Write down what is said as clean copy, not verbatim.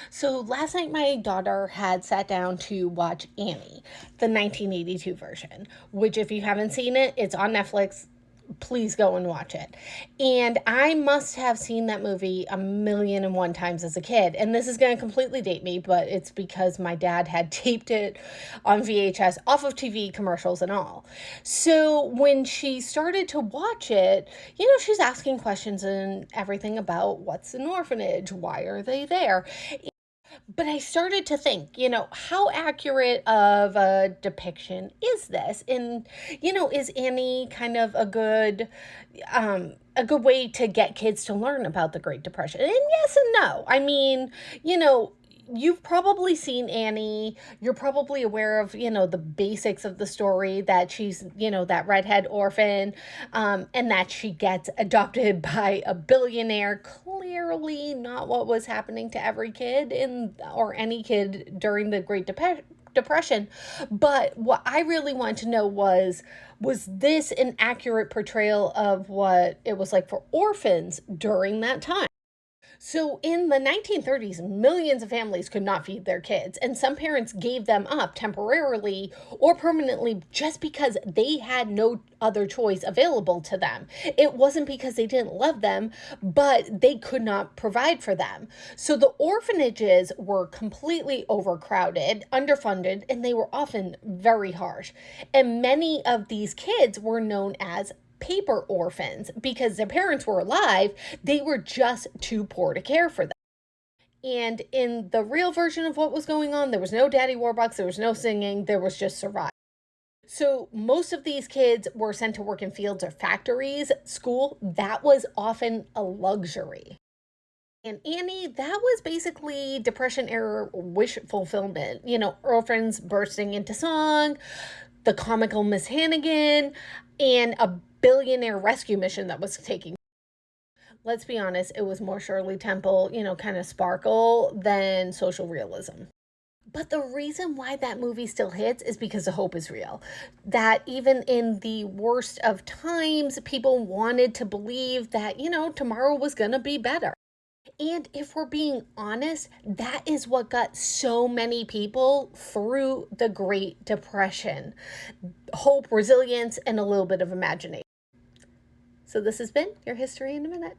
So last night, my daughter had sat down to watch Annie, the 1982 version, which, if you haven't seen it, it's on Netflix. Please go and watch it. And I must have seen that movie a million and one times as a kid. And this is going to completely date me, but it's because my dad had taped it on VHS off of TV commercials and all. So when she started to watch it, she's asking questions and everything about what's an orphanage, why are they there? But I started to think, how accurate of a depiction is this? And, is Annie kind of a good way to get kids to learn about the Great Depression? And yes and no. I mean, you know, you've probably seen Annie. You're probably aware of, the basics of the story, that she's, that redhead orphan, and that she gets adopted by a billionaire. Clearly not what was happening to every kid or any kid during the Depression. But what I really wanted to know was this an accurate portrayal of what it was like for orphans during that time? So, in the 1930s, millions of families could not feed their kids, and some parents gave them up temporarily or permanently just because they had no other choice available to them. It wasn't because they didn't love them, but they could not provide for them. So, the orphanages were completely overcrowded, underfunded, and they were often very harsh. And many of these kids were known as paper orphans because their parents were alive, they were just too poor to care for them. And in the real version of what was going on, there was no Daddy Warbucks, there was no singing, there was just survival. So most of these kids were sent to work in fields or factories. School, that was often a luxury. And Annie, that was basically Depression era wish fulfillment. Orphans bursting into song, the comical Miss Hannigan, and a billionaire rescue mission that was taking. Let's be honest, it was more Shirley Temple, kind of sparkle than social realism. But the reason why that movie still hits is because the hope is real. That even in the worst of times, people wanted to believe that, tomorrow was going to be better. And if we're being honest, that is what got so many people through the Great Depression. Hope, resilience, and a little bit of imagination. So this has been your History in a Minute.